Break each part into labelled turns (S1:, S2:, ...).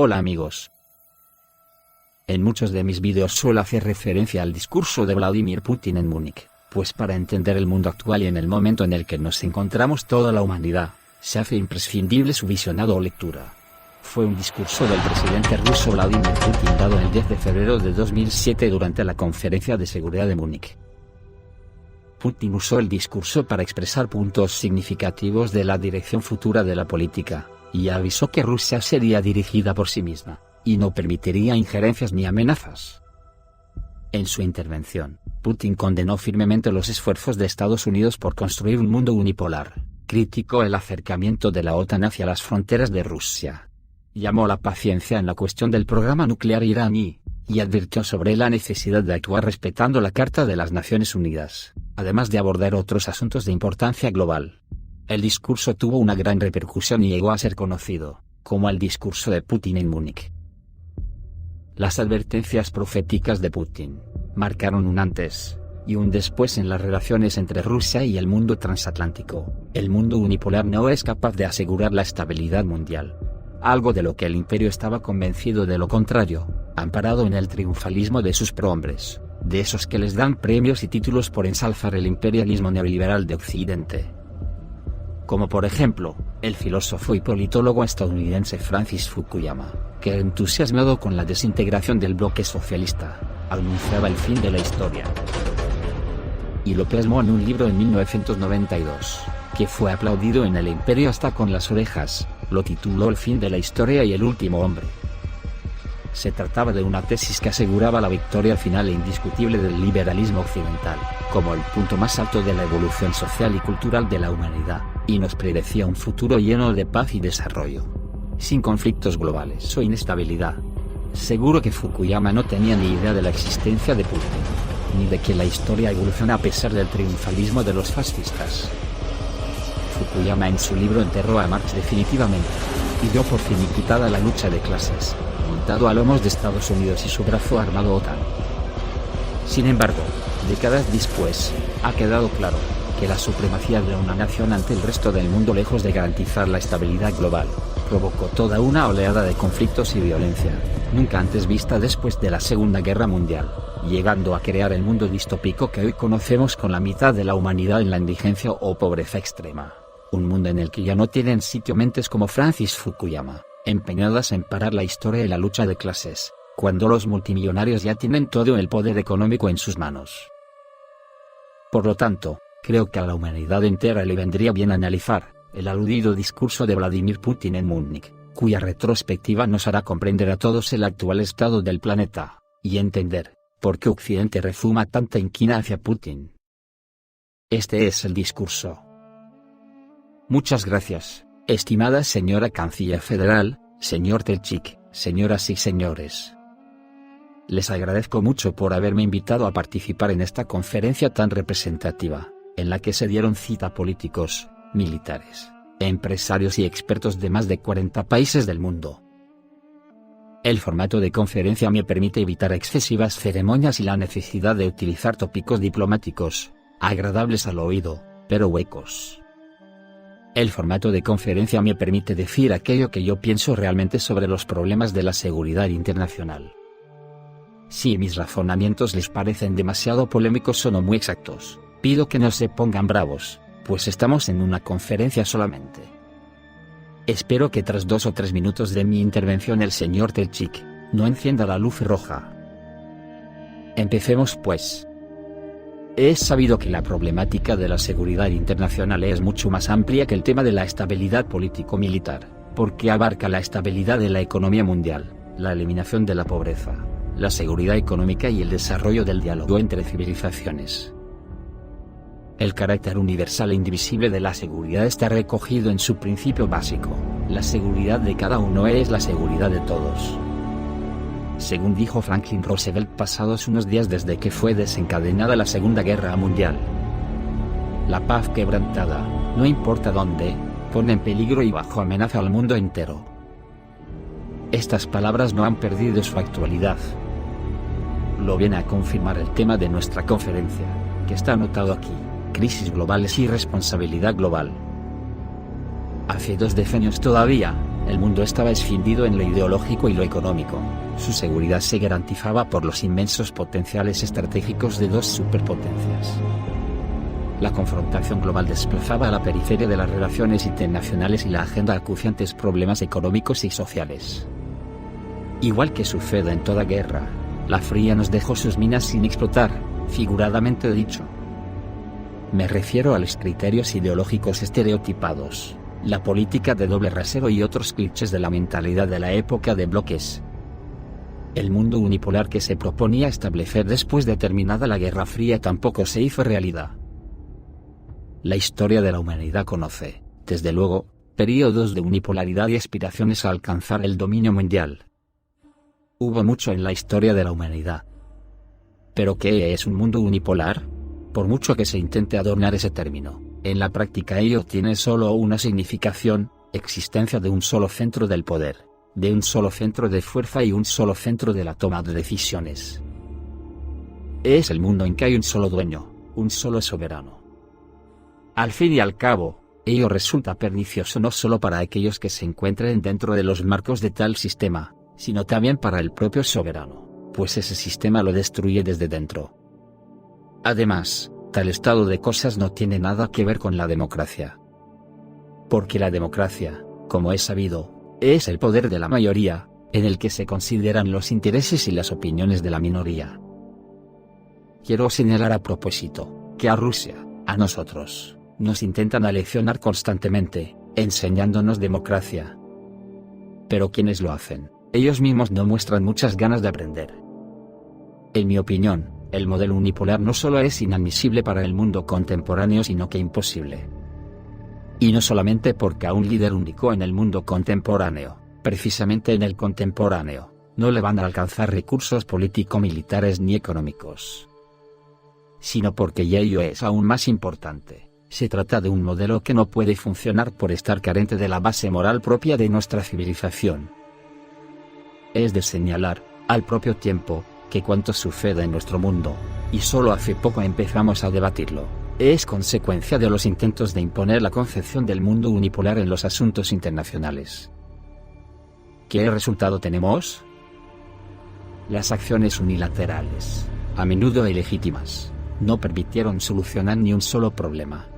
S1: Hola amigos. En muchos de mis vídeos suelo hacer referencia al discurso de Vladimir Putin en Múnich, pues para entender el mundo actual y en el momento en el que nos encontramos toda la humanidad, se hace imprescindible su visionado o lectura. Fue un discurso del presidente ruso Vladimir Putin dado el 10 de febrero de 2007 durante la Conferencia de Seguridad de Múnich. Putin usó el discurso para expresar puntos significativos de la dirección futura de la política, y avisó que Rusia sería dirigida por sí misma, y no permitiría injerencias ni amenazas. En su intervención, Putin condenó firmemente los esfuerzos de Estados Unidos por construir un mundo unipolar, criticó el acercamiento de la OTAN hacia las fronteras de Rusia, llamó a la paciencia en la cuestión del programa nuclear iraní, y advirtió sobre la necesidad de actuar respetando la Carta de las Naciones Unidas, además de abordar otros asuntos de importancia global. El discurso tuvo una gran repercusión y llegó a ser conocido como el discurso de Putin en Múnich. Las advertencias proféticas de Putin marcaron un antes y un después en las relaciones entre Rusia y el mundo transatlántico. El mundo unipolar no es capaz de asegurar la estabilidad mundial, algo de lo que el imperio estaba convencido. De lo contrario, amparado en el triunfalismo de sus prohombres, de esos que les dan premios y títulos por ensalzar el imperialismo neoliberal de Occidente. Como por ejemplo, el filósofo y politólogo estadounidense Francis Fukuyama, que entusiasmado con la desintegración del bloque socialista, anunciaba el fin de la historia. Y lo plasmó en un libro en 1992, que fue aplaudido en el imperio hasta con las orejas. Lo tituló El fin de la historia y el último hombre. Se trataba de una tesis que aseguraba la victoria final e indiscutible del liberalismo occidental, como el punto más alto de la evolución social y cultural de la humanidad, y nos predecía un futuro lleno de paz y desarrollo, sin conflictos globales o inestabilidad. Seguro que Fukuyama no tenía ni idea de la existencia de Putin, ni de que la historia evoluciona a pesar del triunfalismo de los fascistas. Fukuyama en su libro enterró a Marx definitivamente, y dio por finiquitada la lucha de clases, montado a lomos de Estados Unidos y su brazo armado OTAN. Sin embargo, décadas después, ha quedado claro que la supremacía de una nación ante el resto del mundo, lejos de garantizar la estabilidad global, provocó toda una oleada de conflictos y violencia, nunca antes vista después de la Segunda Guerra Mundial, llegando a crear el mundo distópico que hoy conocemos, con la mitad de la humanidad en la indigencia o pobreza extrema. Un mundo en el que ya no tienen sitio mentes como Francis Fukuyama, empeñadas en parar la historia y la lucha de clases, cuando los multimillonarios ya tienen todo el poder económico en sus manos. Por lo tanto, creo que a la humanidad entera le vendría bien analizar el aludido discurso de Vladimir Putin en Múnich, cuya retrospectiva nos hará comprender a todos el actual estado del planeta, y entender por qué Occidente rezuma tanta inquina hacia Putin. Este es el discurso. Muchas gracias, estimada señora Canciller Federal, señor Telchik, señoras y señores. Les agradezco mucho por haberme invitado a participar en esta conferencia tan representativa, en la que se dieron cita políticos, militares, empresarios y expertos de más de 40 países del mundo. El formato de conferencia me permite evitar excesivas ceremonias y la necesidad de utilizar tópicos diplomáticos, agradables al oído, pero huecos. El formato de conferencia me permite decir aquello que yo pienso realmente sobre los problemas de la seguridad internacional. Si mis razonamientos les parecen demasiado polémicos o no muy exactos, pido que no se pongan bravos, pues estamos en una conferencia solamente. Espero que tras 2 o 3 minutos de mi intervención el señor Telchik no encienda la luz roja. Empecemos pues. Es sabido que la problemática de la seguridad internacional es mucho más amplia que el tema de la estabilidad político-militar, porque abarca la estabilidad de la economía mundial, la eliminación de la pobreza, la seguridad económica y el desarrollo del diálogo entre civilizaciones. El carácter universal e indivisible de la seguridad está recogido en su principio básico: la seguridad de cada uno es la seguridad de todos. Según dijo Franklin Roosevelt pasados unos días desde que fue desencadenada la Segunda Guerra Mundial, la paz quebrantada, no importa dónde, pone en peligro y bajo amenaza al mundo entero. Estas palabras no han perdido su actualidad. Lo viene a confirmar el tema de nuestra conferencia, que está anotado aquí: crisis globales y responsabilidad global. Hace 2 decenios todavía, El mundo estaba escindido en lo ideológico y lo económico. Su seguridad se garantizaba por los inmensos potenciales estratégicos de dos superpotencias. La confrontación global desplazaba a la periferia de las relaciones internacionales y la agenda acuciantes problemas económicos y sociales. Igual que sucede en toda guerra, la fría nos dejó sus minas sin explotar, figuradamente dicho. Me refiero a los criterios ideológicos estereotipados, la política de doble rasero y otros clichés de la mentalidad de la época de bloques. El mundo unipolar que se proponía establecer después de terminada la Guerra Fría tampoco se hizo realidad. La historia de la humanidad conoce, desde luego, períodos de unipolaridad y aspiraciones a alcanzar el dominio mundial. Hubo mucho en la historia de la humanidad. ¿Pero qué es un mundo unipolar? Por mucho que se intente adornar ese término, en la práctica ello tiene solo una significación: existencia de un solo centro del poder, de un solo centro de fuerza y un solo centro de la toma de decisiones. Es el mundo en que hay un solo dueño, un solo soberano. Al fin y al cabo, ello resulta pernicioso no solo para aquellos que se encuentren dentro de los marcos de tal sistema, sino también para el propio soberano, pues ese sistema lo destruye desde dentro. Además, tal estado de cosas no tiene nada que ver con la democracia. Porque la democracia, como es sabido, es el poder de la mayoría, en el que se consideran los intereses y las opiniones de la minoría. Quiero señalar a propósito, que a Rusia, a nosotros, nos intentan aleccionar constantemente, enseñándonos democracia. Pero quienes lo hacen, ellos mismos no muestran muchas ganas de aprender. En mi opinión, el modelo unipolar no solo es inadmisible para el mundo contemporáneo sino que imposible. Y no solamente porque a un líder único en el mundo contemporáneo, precisamente en el contemporáneo, no le van a alcanzar recursos político-militares ni económicos. Sino porque y ello es aún más importante, se trata de un modelo que no puede funcionar por estar carente de la base moral propia de nuestra civilización. Es de señalar, al propio tiempo, que cuanto sucede en nuestro mundo, y solo hace poco empezamos a debatirlo, es consecuencia de los intentos de imponer la concepción del mundo unipolar en los asuntos internacionales. ¿Qué resultado tenemos? Las acciones unilaterales, a menudo ilegítimas, no permitieron solucionar ni un solo problema.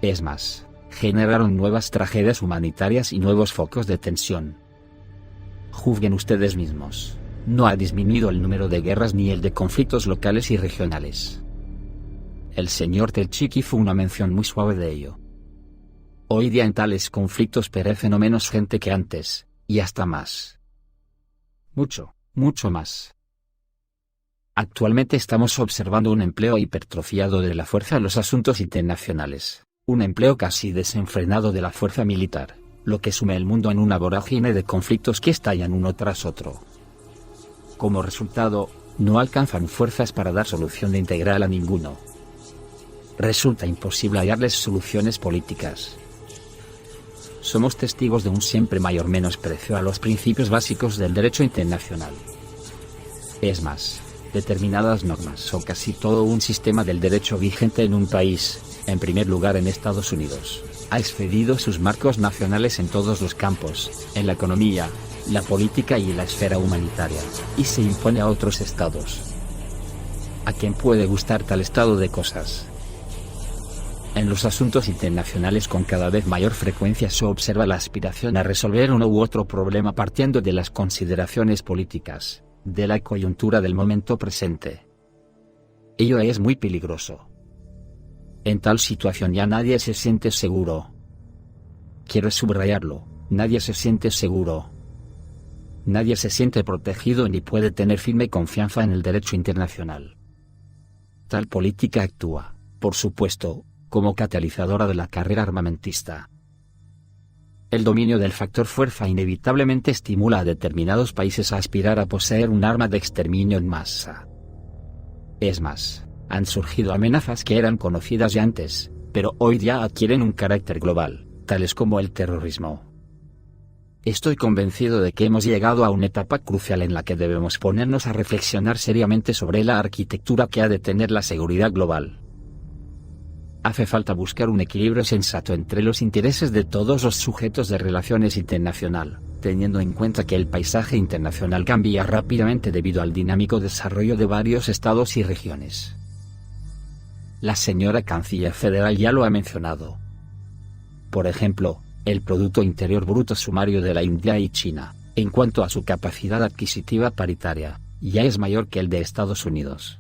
S1: Es más, generaron nuevas tragedias humanitarias y nuevos focos de tensión. Juzguen ustedes mismos. No ha disminuido el número de guerras ni el de conflictos locales y regionales. El señor Telchik hizo una mención muy suave de ello. Hoy día en tales conflictos perece no menos gente que antes, y hasta más. Mucho, mucho más. Actualmente estamos observando un empleo hipertrofiado de la fuerza en los asuntos internacionales, un empleo casi desenfrenado de la fuerza militar, lo que sume el mundo en una vorágine de conflictos que estallan uno tras otro. Como resultado, no alcanzan fuerzas para dar solución integral a ninguno. Resulta imposible hallarles soluciones políticas. Somos testigos de un siempre mayor menosprecio a los principios básicos del derecho internacional. Es más, determinadas normas o casi todo un sistema del derecho vigente en un país, en primer lugar en Estados Unidos, ha excedido sus marcos nacionales en todos los campos, en la economía, la política y la esfera humanitaria, y se impone a otros estados. ¿A quién puede gustar tal estado de cosas? En los asuntos internacionales con cada vez mayor frecuencia se observa la aspiración a resolver uno u otro problema partiendo de las consideraciones políticas, de la coyuntura del momento presente. Ello es muy peligroso. En tal situación ya nadie se siente seguro. Quiero subrayarlo, nadie se siente seguro. Nadie se siente protegido ni puede tener firme confianza en el derecho internacional. Tal política actúa, por supuesto, como catalizadora de la carrera armamentista. El dominio del factor fuerza inevitablemente estimula a determinados países a aspirar a poseer un arma de exterminio en masa. Es más, han surgido amenazas que eran conocidas ya antes, pero hoy ya adquieren un carácter global, tales como el terrorismo. Estoy convencido de que hemos llegado a una etapa crucial en la que debemos ponernos a reflexionar seriamente sobre la arquitectura que ha de tener la seguridad global. Hace falta buscar un equilibrio sensato entre los intereses de todos los sujetos de relaciones internacional, teniendo en cuenta que el paisaje internacional cambia rápidamente debido al dinámico desarrollo de varios estados y regiones. La señora Canciller Federal ya lo ha mencionado. Por ejemplo, el Producto Interior Bruto sumario de la India y China, en cuanto a su capacidad adquisitiva paritaria, ya es mayor que el de Estados Unidos.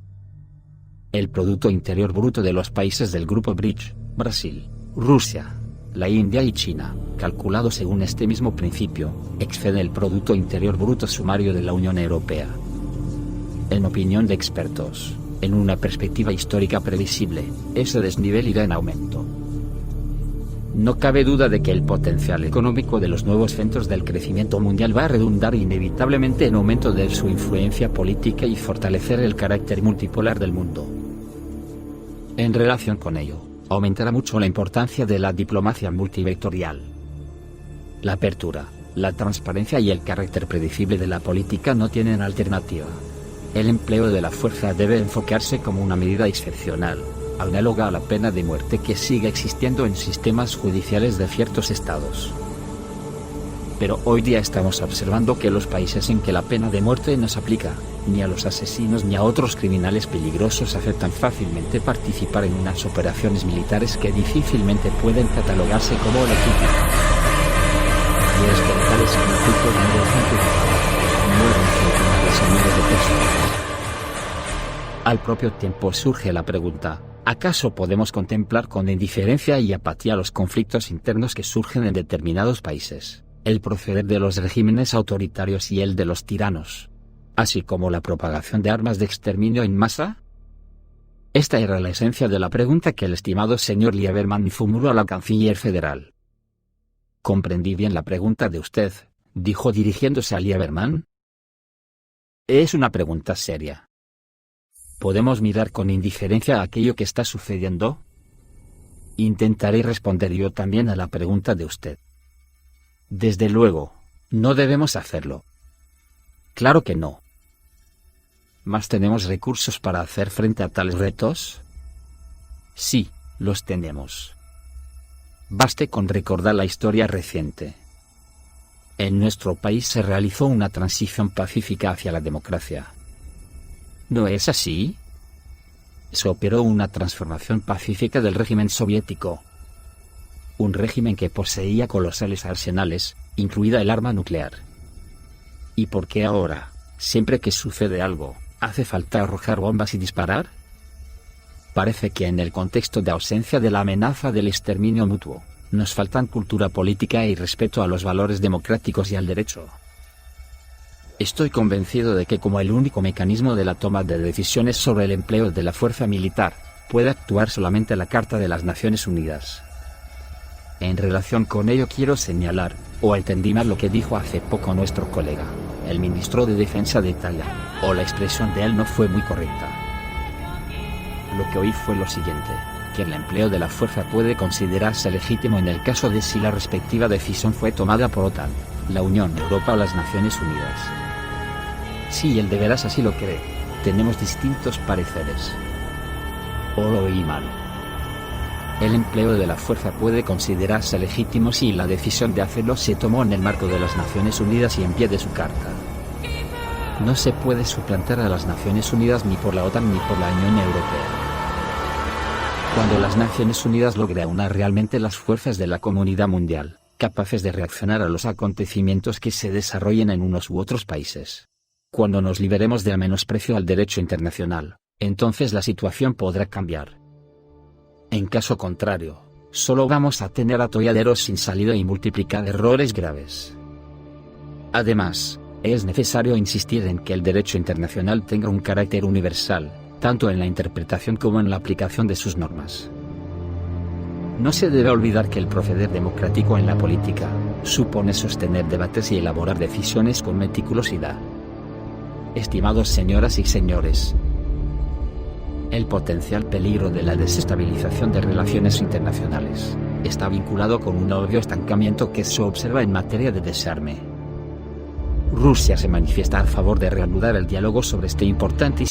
S1: El Producto Interior Bruto de los países del Grupo BRICS, Brasil, Rusia, la India y China, calculado según este mismo principio, excede el Producto Interior Bruto sumario de la Unión Europea. En opinión de expertos, en una perspectiva histórica previsible, ese desnivel irá en aumento. No cabe duda de que el potencial económico de los nuevos centros del crecimiento mundial va a redundar inevitablemente en aumento de su influencia política y fortalecer el carácter multipolar del mundo. En relación con ello, aumentará mucho la importancia de la diplomacia multivectorial. La apertura, la transparencia y el carácter predecible de la política no tienen alternativa. El empleo de la fuerza debe enfocarse como una medida excepcional, análoga a la pena de muerte que sigue existiendo en sistemas judiciales de ciertos estados. Pero hoy día estamos observando que los países en que la pena de muerte no se aplica, ni a los asesinos ni a otros criminales peligrosos aceptan fácilmente participar en unas operaciones militares que difícilmente pueden catalogarse como legítimas. Y es que en tales conflictos no dejan que mueren centenares o miles de personas. Al propio tiempo surge la pregunta: ¿acaso podemos contemplar con indiferencia y apatía los conflictos internos que surgen en determinados países, el proceder de los regímenes autoritarios y el de los tiranos, así como la propagación de armas de exterminio en masa? Esta era la esencia de la pregunta que el estimado señor Lieberman formuló a la Canciller Federal. «Comprendí bien la pregunta de usted», dijo dirigiéndose a Lieberman. «Es una pregunta seria. ¿Podemos mirar con indiferencia a aquello que está sucediendo? Intentaré responder yo también a la pregunta de usted. Desde luego, no debemos hacerlo. Claro que no. ¿Mas tenemos recursos para hacer frente a tales retos? Sí, los tenemos. Baste con recordar la historia reciente. En nuestro país se realizó una transición pacífica hacia la democracia. ¿No es así? Se operó una transformación pacífica del régimen soviético. Un régimen que poseía colosales arsenales, incluida el arma nuclear. ¿Y por qué ahora, siempre que sucede algo, hace falta arrojar bombas y disparar? Parece que en el contexto de ausencia de la amenaza del exterminio mutuo, nos faltan cultura política y respeto a los valores democráticos y al derecho. Estoy convencido de que como el único mecanismo de la toma de decisiones sobre el empleo de la fuerza militar, puede actuar solamente la Carta de las Naciones Unidas. En relación con ello quiero señalar, o entender lo que dijo hace poco nuestro colega, el ministro de Defensa de Italia, o la expresión de él no fue muy correcta. Lo que oí fue lo siguiente, que el empleo de la fuerza puede considerarse legítimo en el caso de si la respectiva decisión fue tomada por OTAN, la Unión Europea o las Naciones Unidas. Si el de veras así lo cree, tenemos distintos pareceres. ¿O lo oí mal? El empleo de la fuerza puede considerarse legítimo si la decisión de hacerlo se tomó en el marco de las Naciones Unidas y en pie de su carta. No se puede suplantar a las Naciones Unidas ni por la OTAN ni por la Unión Europea. Cuando las Naciones Unidas logre aunar realmente las fuerzas de la comunidad mundial, capaces de reaccionar a los acontecimientos que se desarrollen en unos u otros países. Cuando nos liberemos del menosprecio al derecho internacional, entonces la situación podrá cambiar. En caso contrario, solo vamos a tener atolladeros sin salida y multiplicar errores graves. Además, es necesario insistir en que el derecho internacional tenga un carácter universal, tanto en la interpretación como en la aplicación de sus normas. No se debe olvidar que el proceder democrático en la política supone sostener debates y elaborar decisiones con meticulosidad. Estimados señoras y señores, el potencial peligro de la desestabilización de relaciones internacionales está vinculado con un obvio estancamiento que se observa en materia de desarme. Rusia se manifiesta a favor de reanudar el diálogo sobre este importante